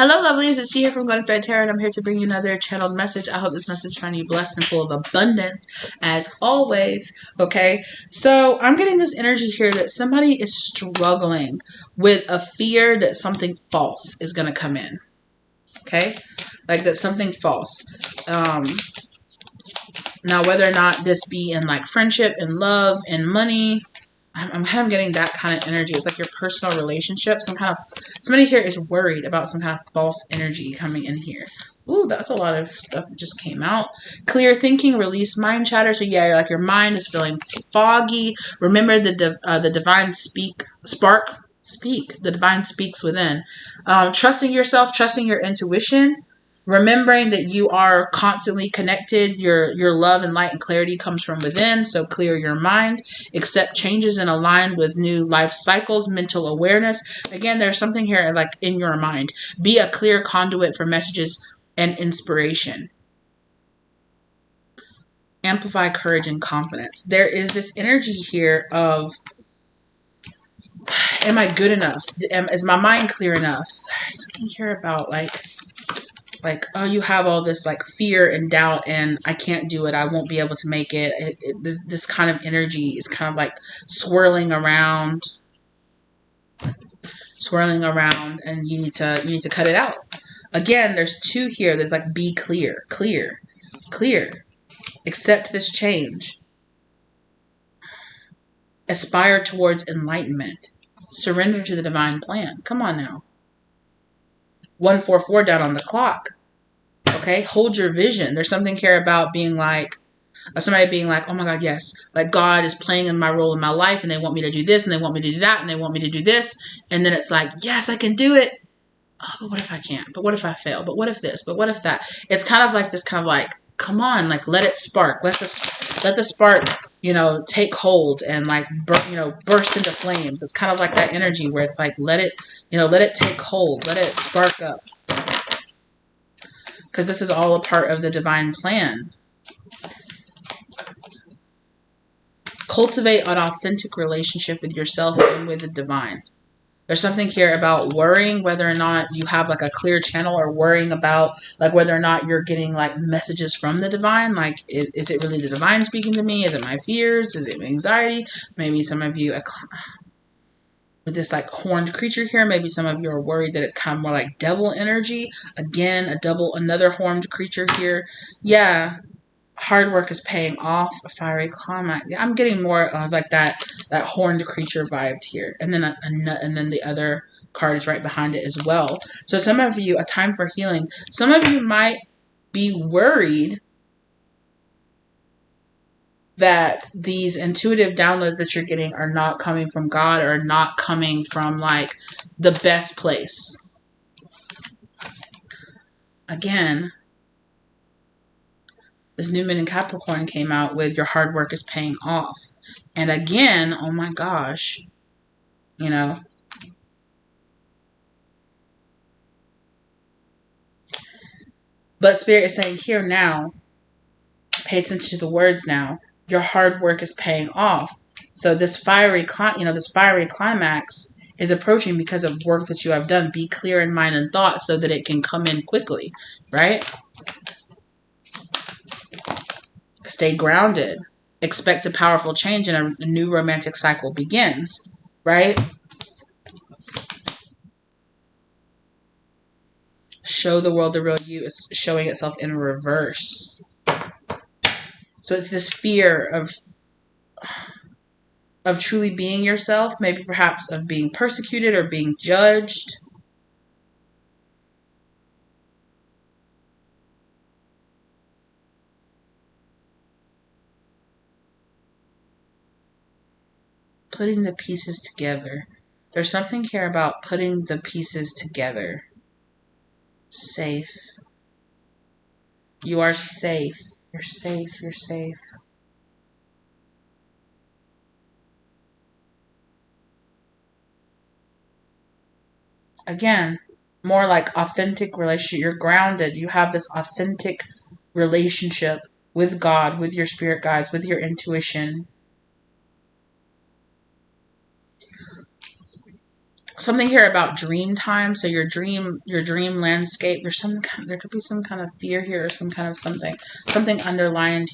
Hello, lovelies. It's T here from Golden Fairy Tarot, and I'm here to bring you another channeled message. I hope this message finds you blessed and full of abundance, as always. Okay, so I'm getting this energy here that somebody is struggling with a fear that something false is going to come in. Okay, like that something false. Now, whether or not this be in like friendship, in love, in money, I'm kind of getting that kind of energy. It's like your personal relationship. Somebody here is worried about some kind of false energy coming in here. Ooh, that's a lot of stuff that just came out. Clear thinking, release mind chatter. So yeah, like your mind is feeling foggy. Remember the divine the divine speaks within. Trusting yourself, trusting your intuition. Remembering that you are constantly connected, your love and light and clarity comes from within, so clear your mind. Accept changes and align with new life cycles, mental awareness. Again, there's something here like in your mind. Be a clear conduit for messages and inspiration. Amplify courage and confidence. There is this energy here of, am I good enough? Is my mind clear enough? There's something here about like, oh, you have all this like fear and doubt and I can't do it. I won't be able to make it. This kind of energy is kind of like swirling around and you need to cut it out. Again, there's two here. There's like be clear. Accept this change. Aspire towards enlightenment. Surrender to the divine plan. Come on now. 144 down on the clock. Okay, hold your vision. There's something here about being like, somebody being like, oh my God, yes, like God is playing in my role in my life and they want me to do this and they want me to do that and they want me to do this. And then it's like, yes, I can do it. Oh, but what if I can't? But what if I fail? But what if this? But what if that? It's kind of like this kind of like, come on, like let it spark. Let the spark, take hold and like, burst into flames. It's kind of like that energy where it's like, let it take hold. Let it spark up. Because this is all a part of the divine plan. Cultivate an authentic relationship with yourself and with the divine. There's something here about worrying whether or not you have like a clear channel, or worrying about like whether or not you're getting like messages from the divine. Like, is it really the divine speaking to me? Is it my fears? Is it anxiety? Maybe some of you, with this like horned creature here, maybe some of you are worried that it's kind of more like devil energy. Again, another horned creature here. Yeah, hard work is paying off. A fiery climax. Yeah, I'm getting more of like that horned creature vibe here. And then the other card is right behind it as well. So some of you, a time for healing. Some of you might be worried that these intuitive downloads that you're getting are not coming from God, or not coming from like the best place. Again, this new moon in Capricorn came out with your hard work is paying off. And again, oh my gosh, But Spirit is saying here now, pay attention to the words now. Your hard work is paying off. So this fiery climax is approaching because of work that you have done. Be clear in mind and thought so that it can come in quickly, right? Stay grounded. Expect a powerful change and a new romantic cycle begins, right? Show the world the real you is showing itself in reverse. So it's this fear of truly being yourself, maybe perhaps of being persecuted or being judged. Putting the pieces together. There's something here about putting the pieces together. Safe. You are safe. You're safe. You're safe. Again, more like authentic relationship. You're grounded. You have this authentic relationship with God, with your spirit guides, with your intuition. something here about dream time. So your dream landscape. There's some kind. There could be some kind of fear here, or some kind of something underlying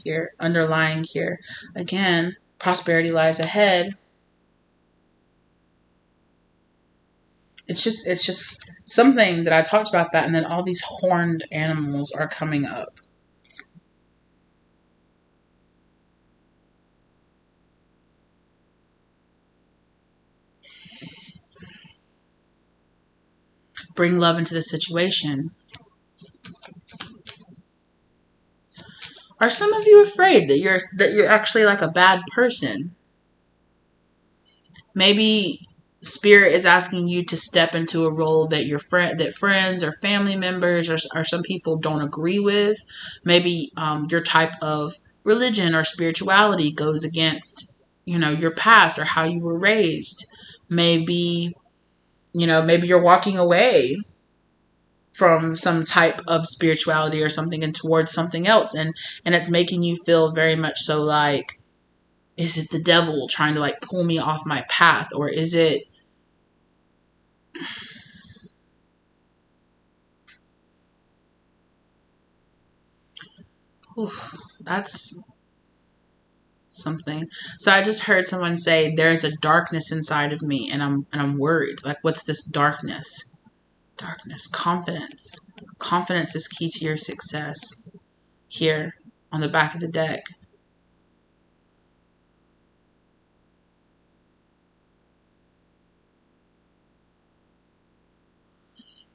here. Again, prosperity lies ahead. It's just something that I talked about that, and then all these horned animals are coming up. Bring love into the situation. Are some of you afraid that you're actually like a bad person? Maybe spirit is asking you to step into a role that that friends or family members or some people don't agree with. Maybe your type of religion or spirituality goes against, your past or how you were raised. Maybe, maybe you're walking away from some type of spirituality or something and towards something else, and it's making you feel very much so like, is it the devil trying to like pull me off my path, or is it that's something. So I just heard someone say there's a darkness inside of me, and I'm worried. Like, what's this darkness? Darkness. Confidence. Confidence is key to your success. Here on the back of the deck.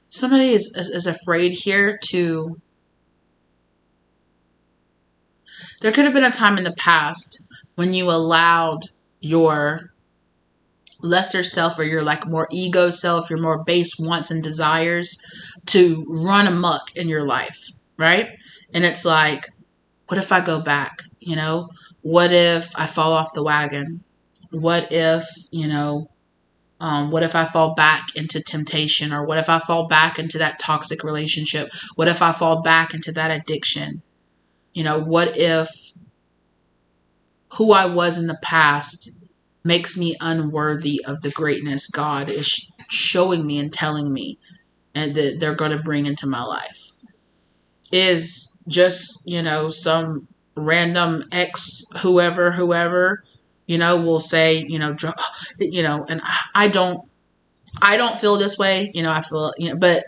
Somebody is afraid here to... There could have been a time in the past when you allowed your lesser self or your like more ego self, your more base wants and desires to run amok in your life, right? And it's like, what if I go back? What if I fall off the wagon? What if, what if I fall back into temptation? Or what if I fall back into that toxic relationship? What if I fall back into that addiction? What if who I was in the past makes me unworthy of the greatness God is showing me and telling me and that they're going to bring into my life? Is just, some random ex whoever, will say, and I don't feel this way, I feel, but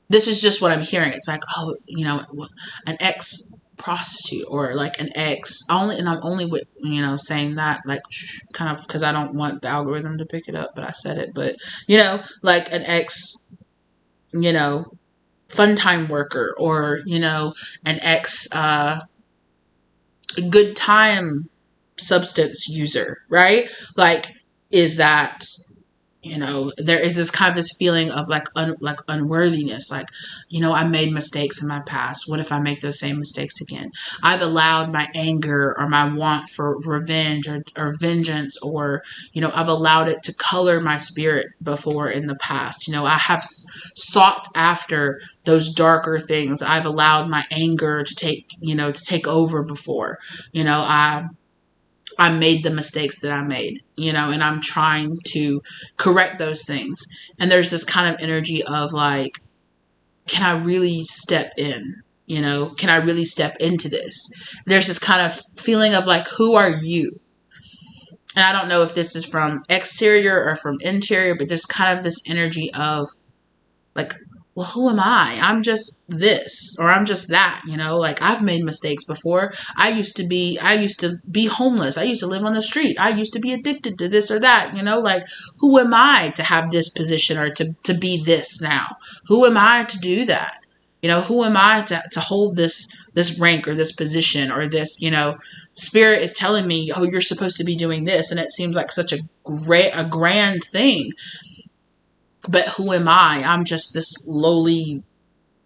this is just what I'm hearing. It's like, oh, an ex prostitute or like an ex only, and I'm only with, saying that like kind of because I don't want the algorithm to pick it up, but I said it, but like an ex, fun time worker, or an ex good time substance user, right? Like, is that, there is this kind of this feeling of like unworthiness, like, I made mistakes in my past. What if I make those same mistakes again? I've allowed my anger or my want for revenge or vengeance, or I've allowed it to color my spirit before in the past. I have sought after those darker things. I've allowed my anger to take over before. I made the mistakes that I made, and I'm trying to correct those things. And there's this kind of energy of like, can I really step in? Can I really step into this? There's this kind of feeling of like, who are you? And I don't know if this is from exterior or from interior, but there's kind of this energy of like, well, who am I? I'm just this, or I'm just that, like I've made mistakes before. I used to be homeless. I used to live on the street. I used to be addicted to this or that, like who am I to have this position or to be this now? Who am I to do that? Who am I to hold this rank or this position or this, spirit is telling me, oh, you're supposed to be doing this. And it seems like such a grand thing. But who am I? I'm just this lowly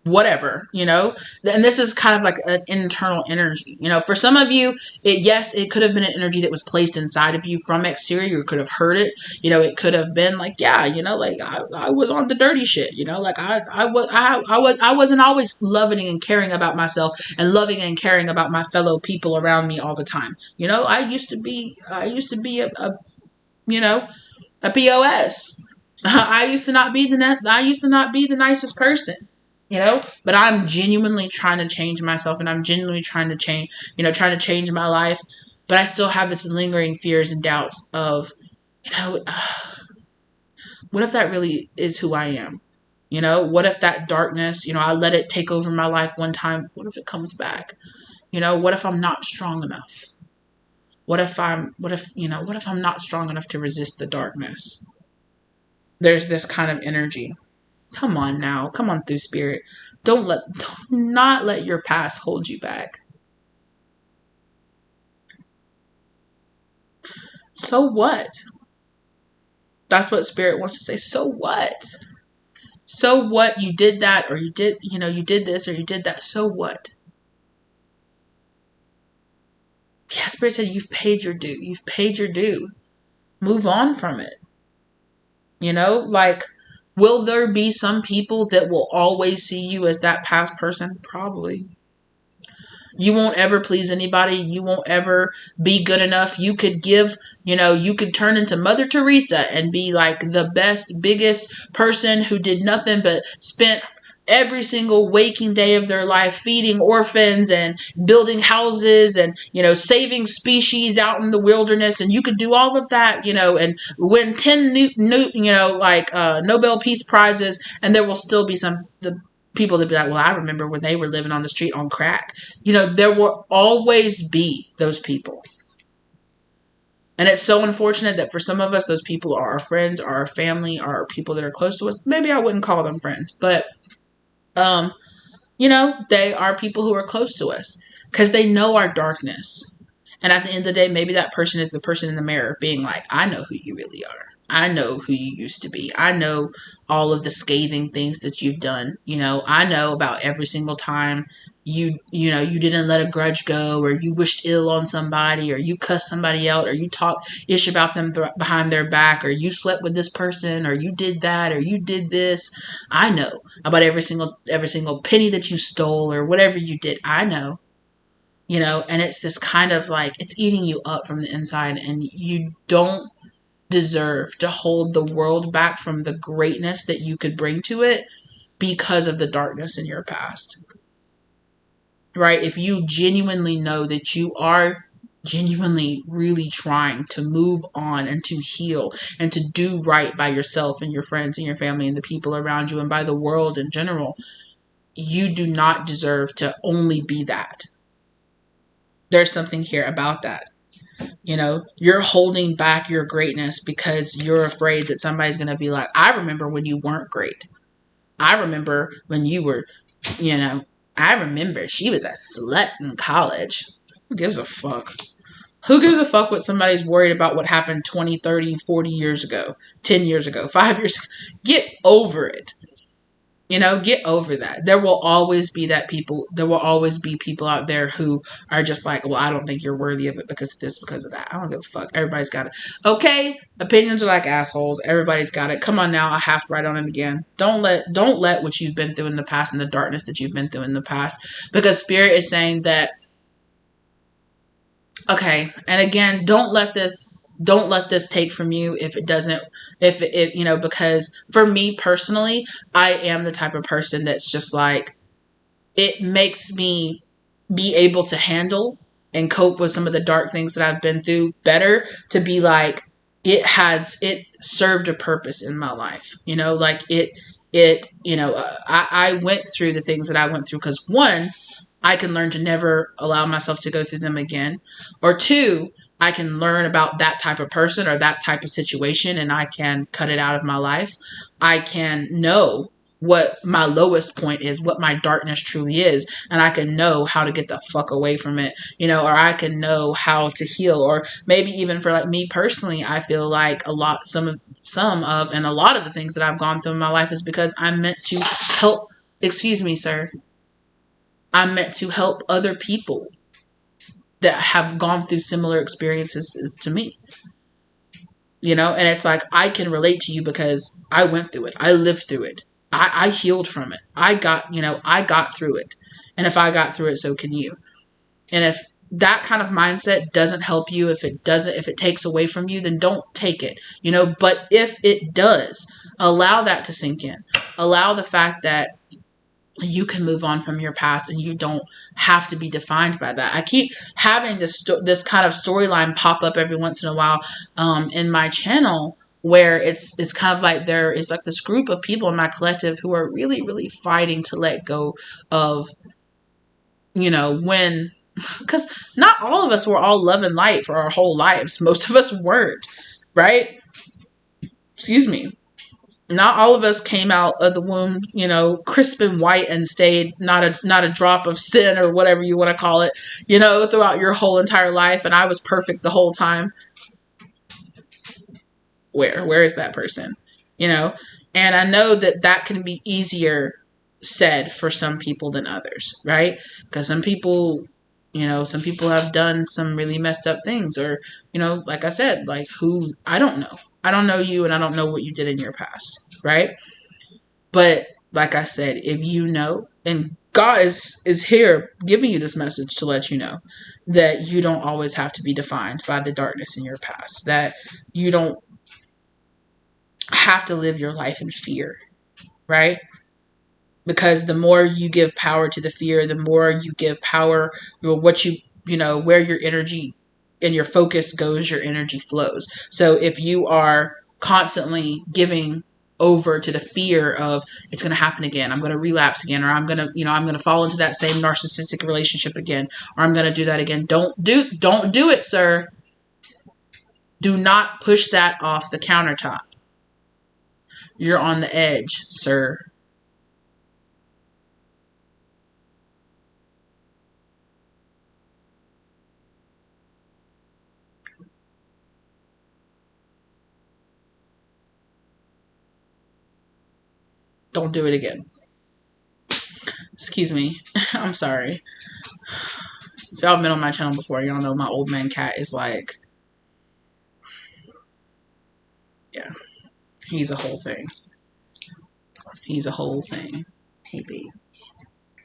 whatever, And this is kind of like an internal energy. For some of you, it could have been an energy that was placed inside of you from exterior. You could have heard it. It could have been like, yeah, like I was on the dirty shit. Like I wasn't always loving and caring about myself and loving and caring about my fellow people around me all the time. I used to be a POS. I used to not be the nicest person, but I'm genuinely trying to change myself, and I'm genuinely trying to change my life. But I still have this lingering fears and doubts of, you know, what if that really is who I am? What if that darkness, I let it take over my life one time? What if it comes back? What if I'm not strong enough? What if I'm not strong enough to resist the darkness? There's this kind of energy. Come on now. Come on through, spirit. Do not let your past hold you back. So what? That's what spirit wants to say. So what? So what? You did that, or you did this, or you did that. So what? Yeah, spirit said you've paid your due. You've paid your due. Move on from it. Will there be some people that will always see you as that past person? Probably. You won't ever please anybody. You won't ever be good enough. You could you could turn into Mother Teresa and be like the best, biggest person who did nothing but spent every single waking day of their life feeding orphans and building houses and, saving species out in the wilderness. And you could do all of that, and win 10 Nobel Peace Prizes, and there will still be the people that be like, well, I remember when they were living on the street on crack. There will always be those people. And it's so unfortunate that for some of us, those people are our friends, are our family, are people that are close to us. Maybe I wouldn't call them friends, but they are people who are close to us because they know our darkness. And at the end of the day, maybe that person is the person in the mirror being like, I know who you really are. I know who you used to be. I know all of the scathing things that you've done. I know about every single time you didn't let a grudge go, or you wished ill on somebody, or you cussed somebody out, or you talked ish about them behind their back, or you slept with this person, or you did that, or you did this. I know about every single penny that you stole or whatever you did. I know. And it's this kind of like, it's eating you up from the inside, and you don't deserve to hold the world back from the greatness that you could bring to it because of the darkness in your past. Right? If you genuinely know that you are genuinely really trying to move on and to heal and to do right by yourself and your friends and your family and the people around you and by the world in general, you do not deserve to only be that. There's something here about that. You're holding back your greatness because you're afraid that somebody's going to be like, I remember when you weren't great. I remember when you were, I remember she was a slut in college. Who gives a fuck? Who gives a fuck what somebody's worried about what happened 20, 30, 40 years ago, 10 years ago, 5 years ago? Get over it. Get over that. There will always be people out there who are just like, well, I don't think you're worthy of it because of this, because of that. I don't give a fuck. Everybody's got it. Okay. Opinions are like assholes. Everybody's got it. Come on now. I have to write on it again. Don't let what you've been through in the past and the darkness that you've been through in the past, because spirit is saying that, okay. And again, don't let this take from you because for me personally, I am the type of person that's just like, it makes me be able to handle and cope with some of the dark things that I've been through better, to be like, it served a purpose in my life. I went through the things that I went through because, one, I can learn to never allow myself to go through them again. Or two, I can learn about that type of person or that type of situation, and I can cut it out of my life. I can know what my lowest point is, what my darkness truly is, and I can know how to get the fuck away from it, or I can know how to heal. Or maybe even for like me personally, I feel like some of and a lot of the things that I've gone through in my life is because I'm meant to help. Excuse me, sir. I'm meant to help other people that have gone through similar experiences to me. And it's like, I can relate to you because I went through it. I lived through it. I healed from it. I got through it. And if I got through it, so can you. And if that kind of mindset doesn't help you. If it takes away from you, then don't take it, but if it does, allow that to sink in. Allow the fact that you can move on from your past and you don't have to be defined by that. I keep having this kind of storyline pop up every once in a while in my channel, where it's kind of like there is like this group of people in my collective who are really, really fighting to let go of, when, because not all of us were all love and light for our whole lives. Most of us weren't, right? Excuse me. Not all of us came out of the womb, crisp and white and stayed not a drop of sin or whatever you want to call it, throughout your whole entire life. And I was perfect the whole time. Where is that person? And I know that can be easier said for some people than others, right? Because some people have done some really messed up things, or, like I said, like I don't know. I don't know you, and I don't know what you did in your past, right? But like I said, if you know, and God is here giving you this message to let you know that you don't always have to be defined by the darkness in your past, that you don't have to live your life in fear, right? Because the more you give power to the fear, the more you give power, where your energy and your focus goes, your energy flows. So if you are constantly giving over to the fear of it's going to happen again, I'm going to relapse again, or I'm going to fall into that same narcissistic relationship again, or I'm going to do that again. Don't do it, sir. Do not push that off the countertop. You're on the edge, sir. Don't do it again. Excuse me. I'm sorry. If y'all been on my channel before, y'all know my old man cat is like, yeah, he's a whole thing. He's a whole thing. Hey, baby.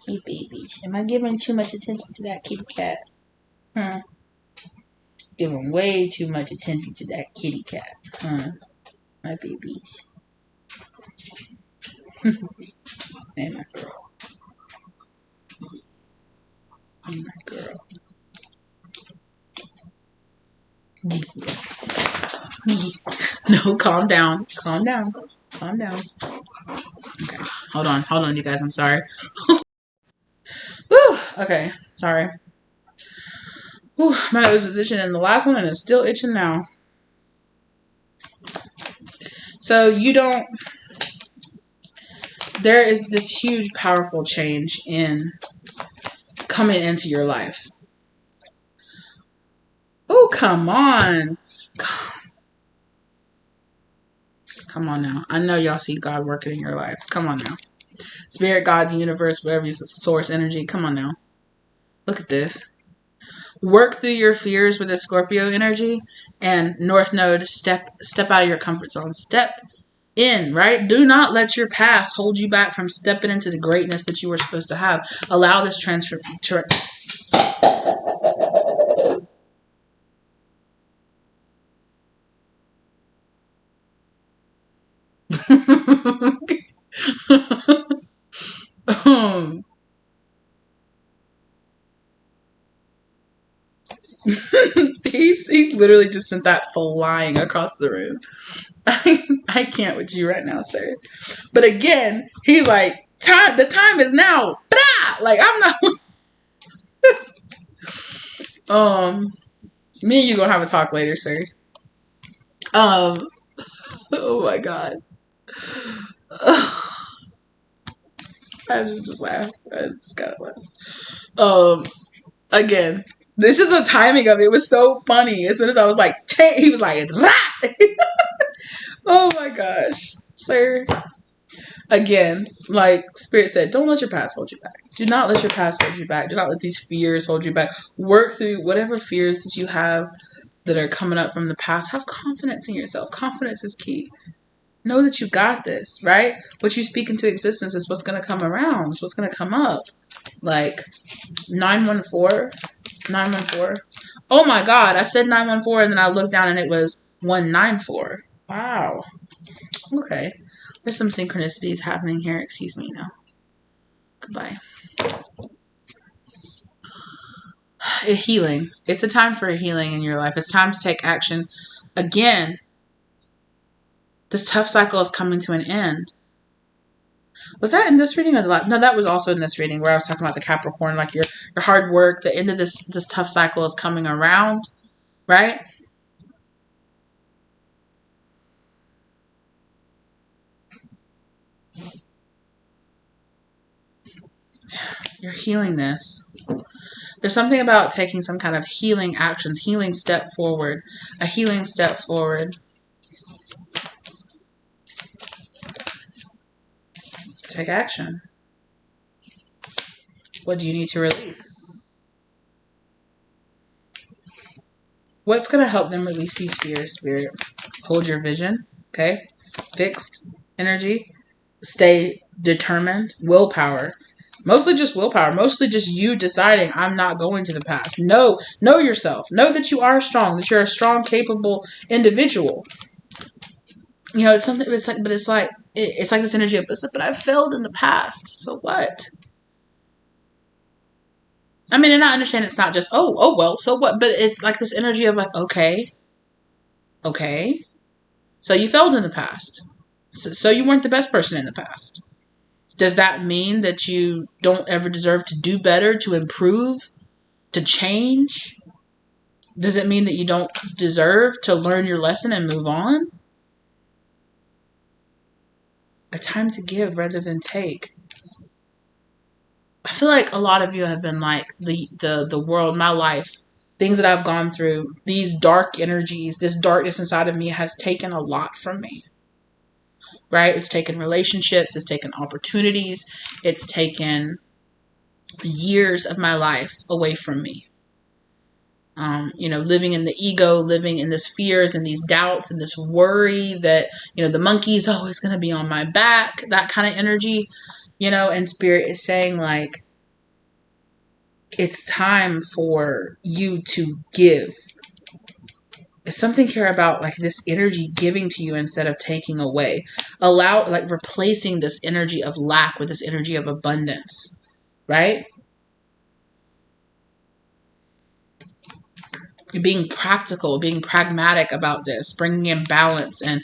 Hey, babies. Am I giving too much attention to that kitty cat? Giving way too much attention to that kitty cat. My babies. Hey, my girl. Hey, my girl. No, calm down. Calm down. Calm down. Okay. Hold on, you guys. I'm sorry. Whew. Okay. Sorry. Whew. My nose was itching in the last one and it's still itching now. So there is this huge, powerful change in coming into your life. Oh, come on. Come on now. I know y'all see God working in your life. Come on now. Spirit, God, the universe, whatever you say, source, energy. Come on now. Look at this. Work through your fears with the Scorpio energy, and North Node, step out of your comfort zone. Step in, right? Do not let your past hold you back from stepping into the greatness that you were supposed to have. Allow this transfer. He literally just sent that flying across the room. I can't with you right now, sir. But again, he's like, the time is now. Like, I'm not. Me and you gonna have a talk later, sir. Oh my God. I just laughed. I just gotta laugh. Again, this is the timing of it. It was so funny. As soon as I was like, he was like, rah! Oh my gosh, sir. Again, like Spirit said, don't let your past hold you back. Do not let your past hold you back. Do not let these fears hold you back. Work through whatever fears that you have that are coming up from the past. Have confidence in yourself. Confidence is key. Know that you got this, right? What you speak into existence is what's going to come around. It's what's going to come up. Like 914, 914. Oh my God. I said 914 and then I looked down and it was 194. Wow. Okay. There's some synchronicities happening here. Excuse me now. Goodbye. Healing. It's a time for healing in your life. It's time to take action. Again, this tough cycle is coming to an end. Was that in this reading or the last? No, that was also in this reading where I was talking about the Capricorn, like your hard work. The end of this tough cycle is coming around, right? You're healing this. There's something about taking some kind of healing actions, healing step forward, a healing step forward. Take action. What do you need to release? What's going to help them release these fears, Spirit? Hold your vision, okay? Fixed energy. Stay determined. Willpower. Mostly just willpower. Mostly just you deciding, I'm not going to the past. Know yourself. Know that you are strong. That you're a strong, capable individual. You know, it's something. It's like this energy of, but I failed in the past. So what? I mean, and I understand it's not just oh well. So what? But it's like this energy of like okay. So you failed in the past. So you weren't the best person in the past. Does that mean that you don't ever deserve to do better, to improve, to change? Does it mean that you don't deserve to learn your lesson and move on? A time to give rather than take. I feel like a lot of you have been like the world, my life, things that I've gone through, these dark energies, this darkness inside of me has taken a lot from me. Right? It's taken relationships, it's taken opportunities, it's taken years of my life away from me. Living in the ego, living in this fears and these doubts and this worry that, the monkey is always going to be on my back, that kind of energy, and Spirit is saying like, it's time for you to give. It's something here about like this energy giving to you instead of taking away. Replacing this energy of lack with this energy of abundance, right? Being practical, being pragmatic about this, bringing in balance and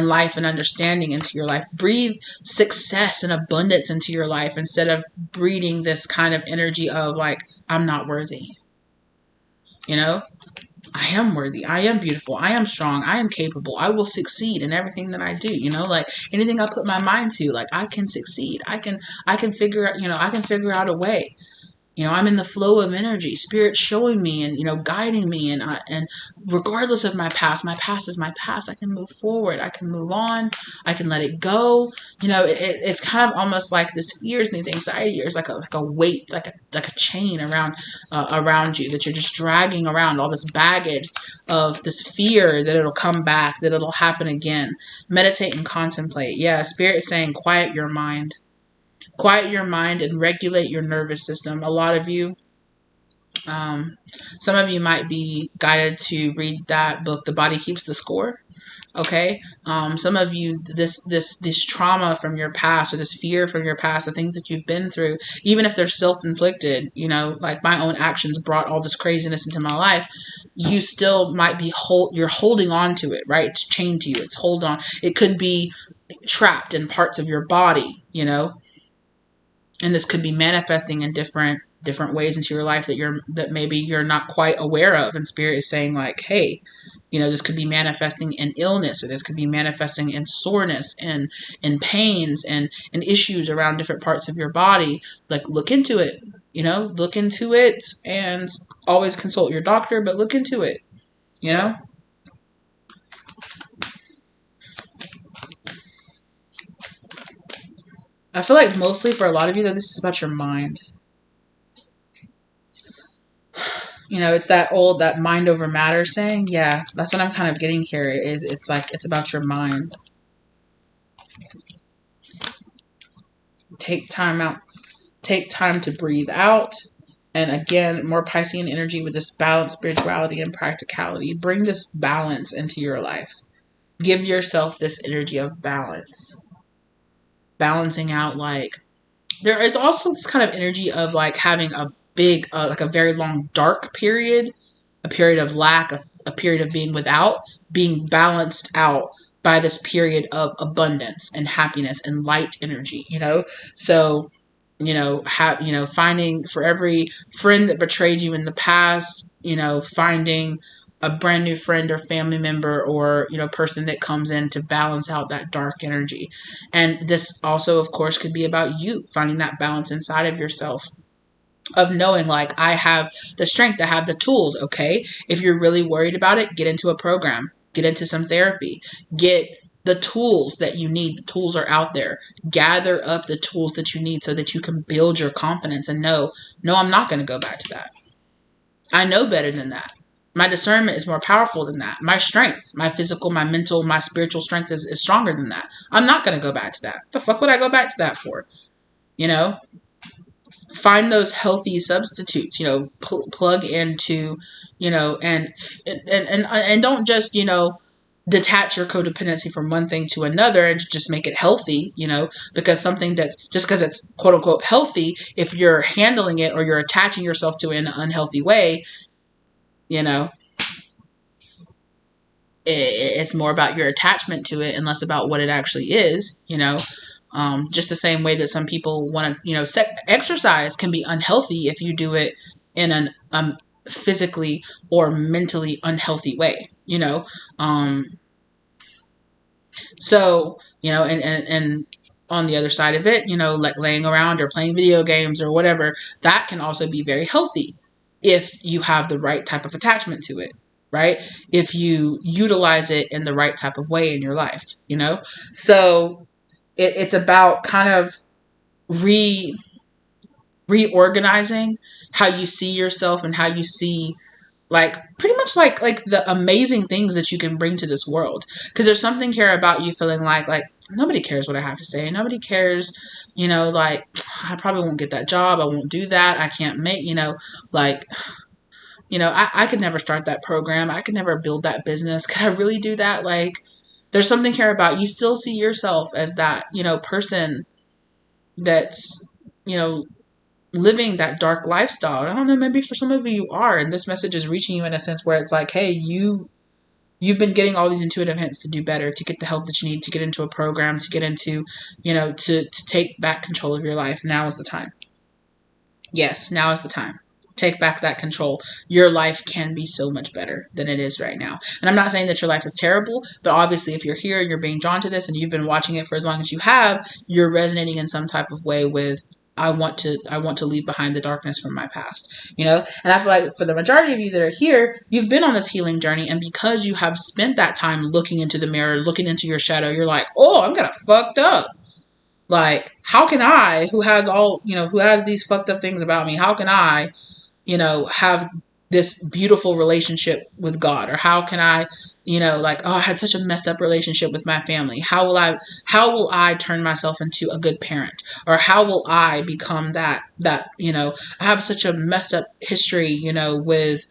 life and understanding into your life. Breathe success and abundance into your life instead of breeding this kind of energy of like, I'm not worthy. I am worthy. I am beautiful. I am strong. I am capable. I will succeed in everything that I do. Like anything I put my mind to, like I can succeed. I can figure out, I can figure out a way. I'm in the flow of energy, Spirit showing me and, guiding me. And regardless of my past is my past. I can move forward. I can move on. I can let it go. It's kind of almost like this fears and these anxiety is like a weight, like a chain around you that you're just dragging around, all this baggage of this fear that it'll come back, that it'll happen again. Meditate and contemplate. Yeah, Spirit is saying quiet your mind. Quiet your mind and regulate your nervous system. A lot of you, some of you might be guided to read that book, The Body Keeps the Score. Okay. Some of you, this trauma from your past or this fear from your past, the things that you've been through, even if they're self-inflicted, like my own actions brought all this craziness into my life, you still might be you're holding on to it, right? It's chained to you. It's hold on. It could be trapped in parts of your body, and this could be manifesting in different ways into your life that maybe you're not quite aware of. And Spirit is saying like, hey, this could be manifesting in illness, or this could be manifesting in soreness and in pains and issues around different parts of your body. Like look into it, look into it and always consult your doctor, but look into it, I feel like mostly for a lot of you, though, this is about your mind. It's that mind over matter saying. Yeah, that's what I'm kind of getting here. It's like it's about your mind. Take time out. Take time to breathe out. And again, more Piscean energy with this balance, spirituality, and practicality. Bring this balance into your life. Give yourself this energy of balance. Balancing out, like, there is also this kind of energy of like having a big, like a very long dark period, a period of lack, a period of being without, being balanced out by this period of abundance and happiness and light energy, you know? So, finding for every friend that betrayed you in the past, finding a brand new friend or family member or, person that comes in to balance out that dark energy. And this also, of course, could be about you finding that balance inside of yourself, of knowing, like, I have the strength, I have the tools. Okay. If you're really worried about it, get into a program, get into some therapy, get the tools that you need. The tools are out there. Gather up the tools that you need so that you can build your confidence and know, no, I'm not going to go back to that. I know better than that. My discernment is more powerful than that. My strength, my physical, my mental, my spiritual strength is stronger than that. I'm not going to go back to that. The fuck would I go back to that for? Find those healthy substitutes, plug into, and don't just, detach your codependency from one thing to another and just make it healthy, because something that's just because it's quote unquote healthy, if you're handling it or you're attaching yourself to it in an unhealthy way, it's more about your attachment to it and less about what it actually is, just the same way that some people want to, exercise can be unhealthy if you do it in an physically or mentally unhealthy way, so, and on the other side of it, like laying around or playing video games or whatever, that can also be very healthy if you have the right type of attachment to it, right? If you utilize it in the right type of way in your life, So it's about kind of reorganizing how you see yourself and how you see, like, pretty much like the amazing things that you can bring to this world. Because there's something here about you feeling like nobody cares what I have to say. Nobody cares, like, I probably won't get that job. I won't do that. I can't make, like, I could never start that program. I could never build that business. Could I really do that? Like, there's something here about you still see yourself as that, person that's, living that dark lifestyle. I don't know, maybe for some of you are, and this message is reaching you in a sense where it's like, hey, you've been getting all these intuitive hints to do better, to get the help that you need, to get into a program, to get into, to take back control of your life. Now is the time. Yes, now is the time. Take back that control. Your life can be so much better than it is right now. And I'm not saying that your life is terrible, but obviously if you're here and you're being drawn to this and you've been watching it for as long as you have, you're resonating in some type of way with, I want to leave behind the darkness from my past, And I feel like for the majority of you that are here, you've been on this healing journey, and because you have spent that time looking into the mirror, looking into your shadow, you're like, oh, I'm gonna fucked up. Like, how can I, who has these fucked up things about me, how can I, have this beautiful relationship with God? Or how can I, I had such a messed up relationship with my family. How will I turn myself into a good parent? Or how will I become that, I have such a messed up history, with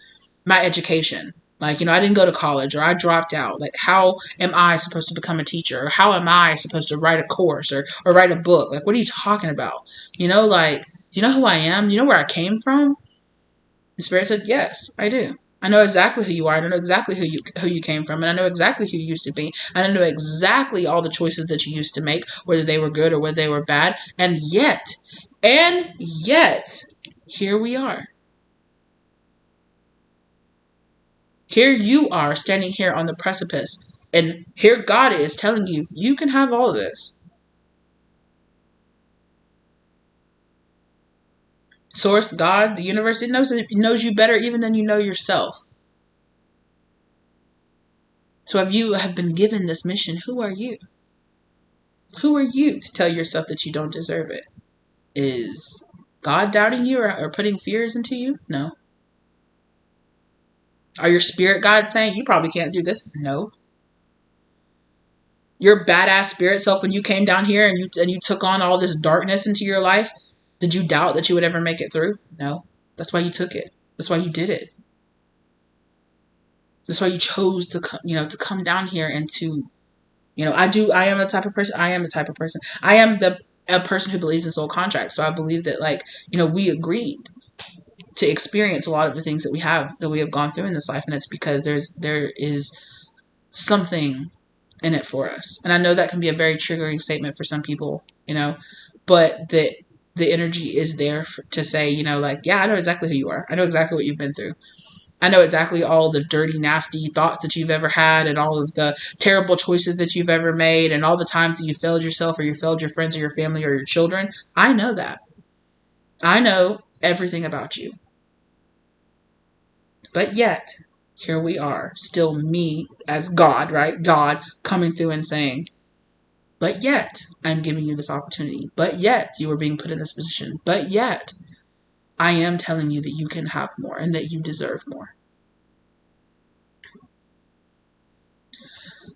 my education. Like, I didn't go to college, or I dropped out. Like, how am I supposed to become a teacher? Or how am I supposed to write a course or write a book? Like, what are you talking about? Do you know who I am? Do you know where I came from? The Spirit said, yes, I do. I know exactly who you are. I know exactly who you came from. And I know exactly who you used to be. And I know exactly all the choices that you used to make, whether they were good or whether they were bad. And yet, here we are. Here you are standing here on the precipice. And here God is telling you, you can have all of this. Source, God, the universe, it knows you better even than you know yourself. So if you have been given this mission, who are you? Who are you to tell yourself that you don't deserve it? Is God doubting you or putting fears into you? No. Are your spirit guides saying you probably can't do this? No. Your badass spirit self, when you came down here and you took on all this darkness into your life, did you doubt that you would ever make it through? No. That's why you took it. That's why you did it. That's why you chose to to come down here and to, I am a type of person. I am the type of person. I am a person who believes in soul contracts. So I believe that, like, we agreed to experience a lot of the things that we have gone through in this life. And it's because there is something in it for us. And I know that can be a very triggering statement for some people, but the energy is there to say, like, yeah, I know exactly who you are. I know exactly what you've been through. I know exactly all the dirty, nasty thoughts that you've ever had, and all of the terrible choices that you've ever made, and all the times that you failed yourself, or you failed your friends or your family or your children. I know that. I know everything about you. But yet, here we are, still me as God, right? God coming through and saying, but yet, I'm giving you this opportunity. But yet, you are being put in this position. But yet, I am telling you that you can have more and that you deserve more.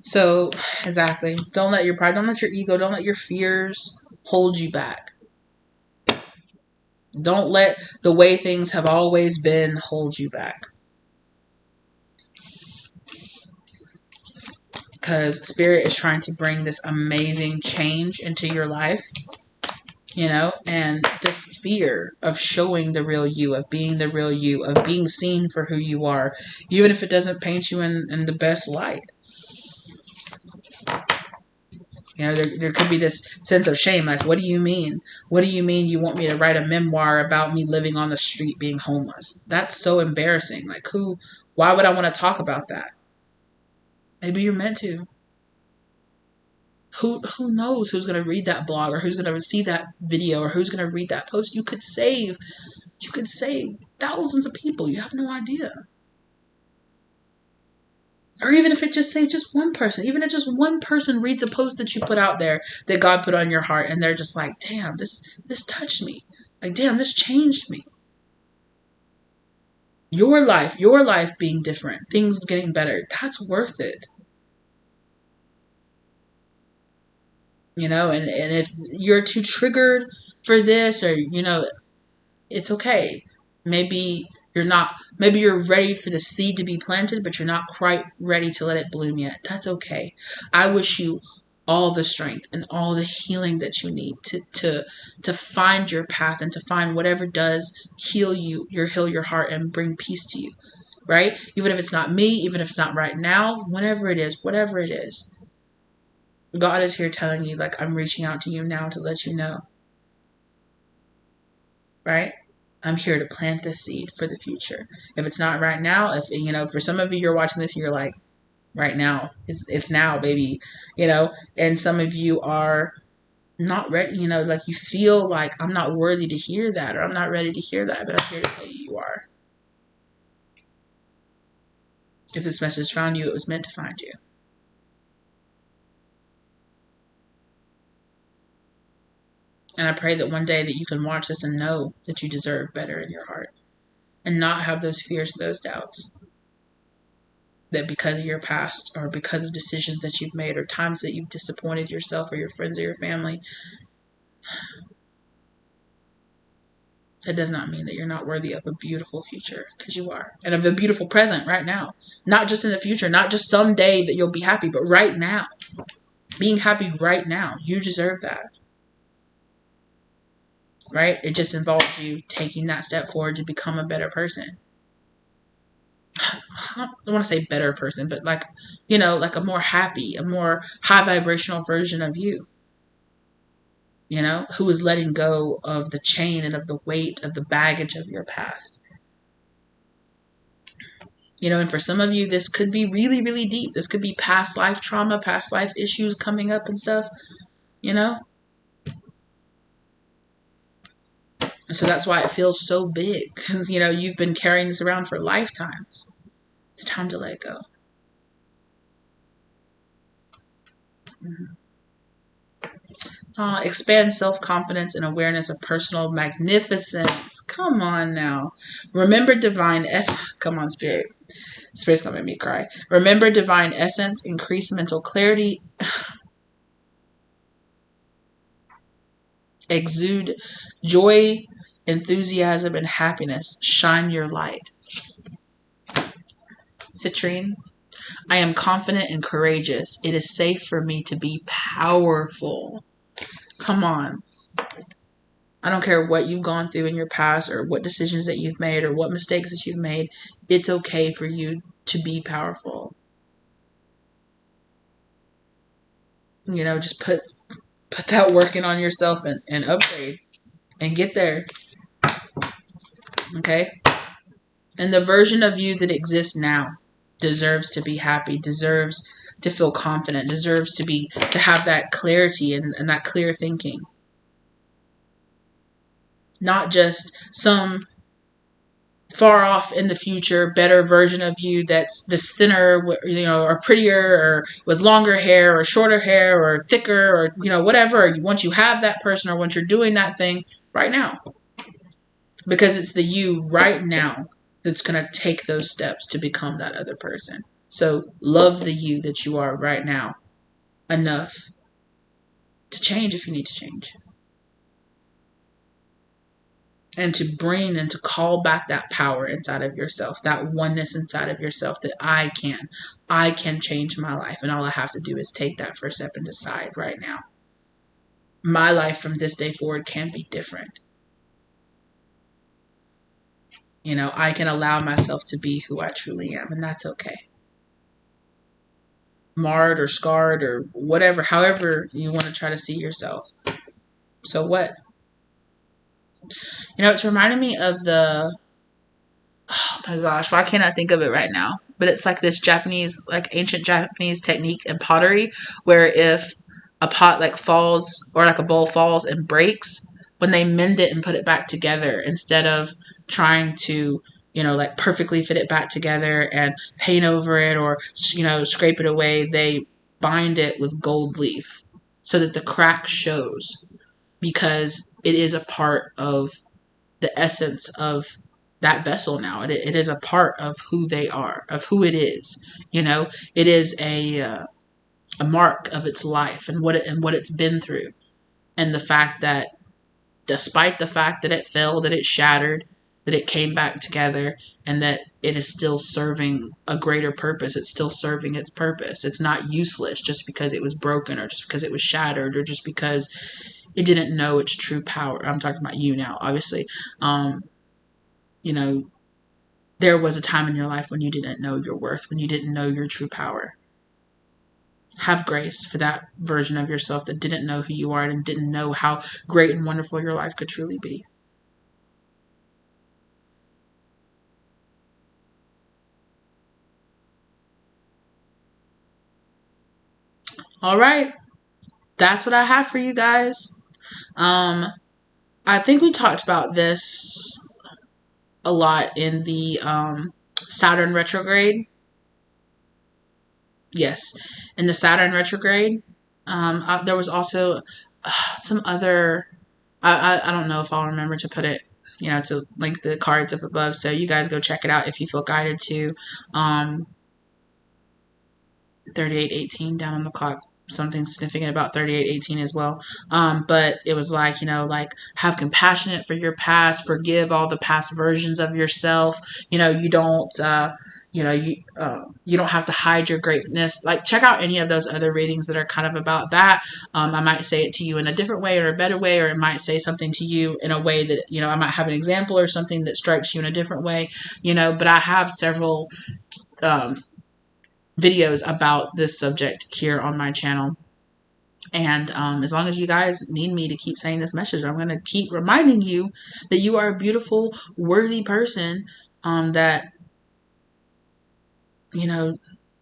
So, exactly. Don't let your pride, don't let your ego, don't let your fears hold you back. Don't let the way things have always been hold you back. Because Spirit is trying to bring this amazing change into your life, and this fear of showing the real you, of being the real you, of being seen for who you are, even if it doesn't paint you in the best light. There could be this sense of shame. Like, what do you mean? What do you mean you want me to write a memoir about me living on the street being homeless? That's so embarrassing. Like, why would I want to talk about that? Maybe you're meant to. Who knows who's going to read that blog, or who's going to see that video, or who's going to read that post? You could save thousands of people. You have no idea. Or even if it just saved just one person, even if just one person reads a post that you put out there that God put on your heart, and they're just like, damn, this touched me. Like, damn, this changed me. Your life being different, things getting better, that's worth it. And if you're too triggered for this, or, it's okay. Maybe you're ready for the seed to be planted, but you're not quite ready to let it bloom yet. That's okay. I wish you all the strength and all the healing that you need to find your path, and to find whatever does heal your heart and bring peace to you, right? Even if it's not me, even if it's not right now, whatever it is, God is here telling you, like, I'm reaching out to you now to let you know, right? I'm here to plant this seed for the future. If it's not right now, if for some of you, you're watching this, you're like, right now, it's now, baby, and some of you are not ready, like you feel like, I'm not worthy to hear that, or I'm not ready to hear that, but I'm here to tell you, you are. If this message found you, it was meant to find you. And I pray that one day that you can watch this and know that you deserve better in your heart, and not have those fears, those doubts, that because of your past, or because of decisions that you've made, or times that you've disappointed yourself or your friends or your family, that does not mean that you're not worthy of a beautiful future, because you are. And of a beautiful present right now. Not just in the future, not just someday that you'll be happy, but right now. Being happy right now. You deserve that. Right? It just involves you taking that step forward to become a better person. I don't want to say better person, but like a more happy, a more high vibrational version of you. Who is letting go of the chain and of the weight of the baggage of your past. And for some of you, this could be really, really deep. This could be past life trauma, past life issues coming up and stuff, So that's why it feels so big, because, you've been carrying this around for lifetimes. It's time to let go. Expand self-confidence and awareness of personal magnificence. Come on now. Remember divine essence. Come on, Spirit. Spirit's going to make me cry. Remember divine essence. Increase mental clarity. Exude joy enthusiasm, and happiness. Shine your light. Citrine, I am confident and courageous. It is safe for me to be powerful. Come on. I don't care what you've gone through in your past or what decisions that you've made or what mistakes that you've made. It's okay for you to be powerful. You know, just put that work in on yourself and upgrade and get there. Okay? And the version of you that exists now deserves to be happy, deserves to feel confident, deserves to have that clarity and that clear thinking. Not just some far off in the future better version of you that's this thinner, you know, or prettier, or with longer hair or shorter hair or thicker, or, you know, whatever. Once you have that person, or once you're doing that thing right now, because it's the you right now that's going to take those steps to become that other person. So love the you that you are right now enough to change if you need to change. And to bring and to call back that power inside of yourself, that oneness inside of yourself, that I can change my life. And all I have to do is take that first step and decide right now. My life from this day forward can be different. You know, I can allow myself to be who I truly am, and that's okay. Marred or scarred or whatever, however you want to try to see yourself. So what? You know, it's reminding me of the, oh my gosh, why can't I think of it right now? But it's like this Japanese, like ancient Japanese technique in pottery, where if a pot like falls, or like a bowl falls and breaks, when they mend it and put it back together, instead of trying to, you know, like perfectly fit it back together and paint over it or, you know, scrape it away, they bind it with gold leaf so that the crack shows, because it is a part of the essence of that vessel now. It is a part of who they are, of who it is. You know, it is a mark of its life and what it's been through, and the fact that despite the fact that it fell, that it shattered, that it came back together, and that it is still serving a greater purpose. It's still serving its purpose. It's not useless just because it was broken, or just because it was shattered, or just because it didn't know its true power. I'm talking about you now, obviously. You know, there was a time in your life when you didn't know your worth, when you didn't know your true power. Have grace for that version of yourself that didn't know who you are and didn't know how great and wonderful your life could truly be. All right. That's what I have for you guys. I think we talked about this a lot in the Saturn retrograde. Yes, in the Saturn retrograde. There was also some other. I don't know if I'll remember to put it, you know, to link the cards up above. So you guys go check it out if you feel guided to. 3818 down on the clock. Something significant about 3818 as well. But it was like, you know, like, have compassion for your past, forgive all the past versions of yourself. You know, you don't, you know, you don't have to hide your greatness. Like, check out any of those other readings that are kind of about that. I might say it to you in a different way or a better way, or it might say something to you in a way that, you know, I might have an example or something that strikes you in a different way, you know, but I have several, videos about this subject here on my channel. And as long as you guys need me to keep saying this message, I'm going to keep reminding you that you are a beautiful, worthy person, that, you know,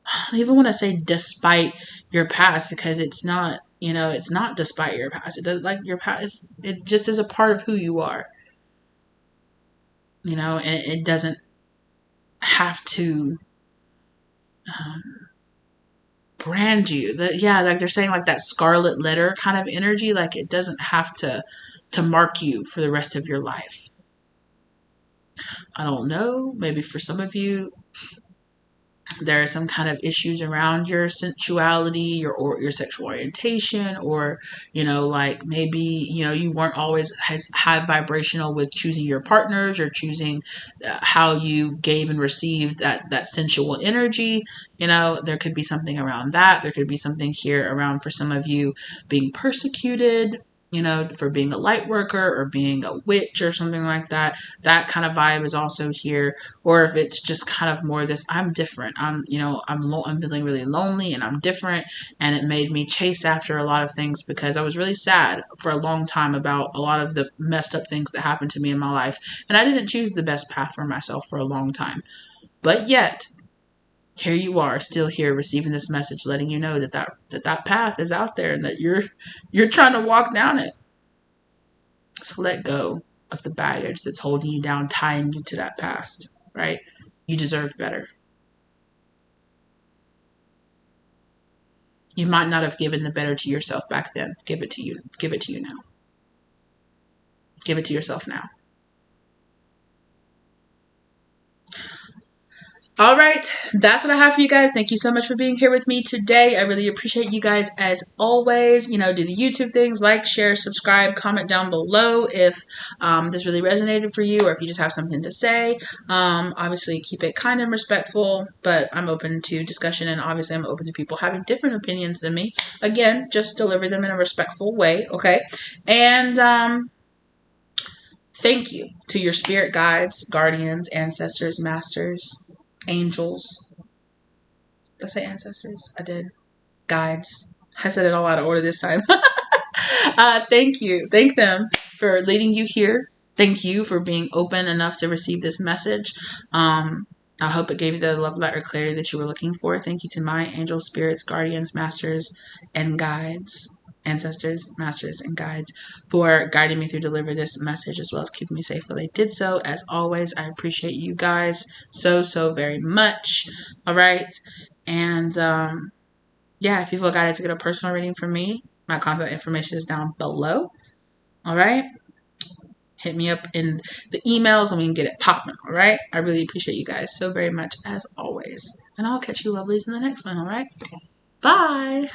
I don't even want to say despite your past, because it's not, you know, it's not despite your past. It does, like, your past, it just is a part of who you are, you know, and it doesn't have to brand you. Yeah, like they're saying, like that scarlet letter kind of energy, like it doesn't have to mark you for the rest of your life. I don't know, maybe for some of you there are some kind of issues around your sensuality or your sexual orientation, or like maybe you weren't always as high vibrational with choosing your partners, or choosing how you gave and received that sensual energy. There could be something around that. There could be something here around, for some of you, being persecuted, for being a light worker or being a witch or something like that. That kind of vibe is also here. Or if it's just kind of more this, I'm different. I'm feeling really lonely and I'm different. And it made me chase after a lot of things because I was really sad for a long time about a lot of the messed up things that happened to me in my life. And I didn't choose the best path for myself for a long time. But yet, here you are, still here, receiving this message, letting you know that path is out there and that you're trying to walk down it. So let go of the baggage that's holding you down, tying you to that past, right? You deserve better. You might not have given the better to yourself back then. Give it to you. Give it to you now. Give it to yourself now. All right, that's what I have for you guys. Thank you so much for being here with me today. I really appreciate you guys as always. Do the YouTube things, like, share, subscribe, comment down below if this really resonated for you, or if you just have something to say. Obviously, keep it kind and respectful, but I'm open to discussion, and obviously I'm open to people having different opinions than me. Again, just deliver them in a respectful way, okay? And thank you to your spirit guides, guardians, ancestors, masters, angels. Did I say ancestors? I did. Guides. I said it all out of order this time. Thank you. Thank them for leading you here. Thank you for being open enough to receive this message. I hope it gave you the love, light, or clarity that you were looking for. Thank you to my angels, spirits, guardians, masters, and guides. Ancestors, masters, and guides for guiding me through deliver this message, as well as keeping me safe while they did so. As always, I appreciate you guys so very much. All right. And yeah, if you feel guided to get a personal reading from me, my contact information is down below. All right. Hit me up in the emails and we can get it popping. All right. I really appreciate you guys so very much, as always. And I'll catch you lovelies in the next one. All right. Bye.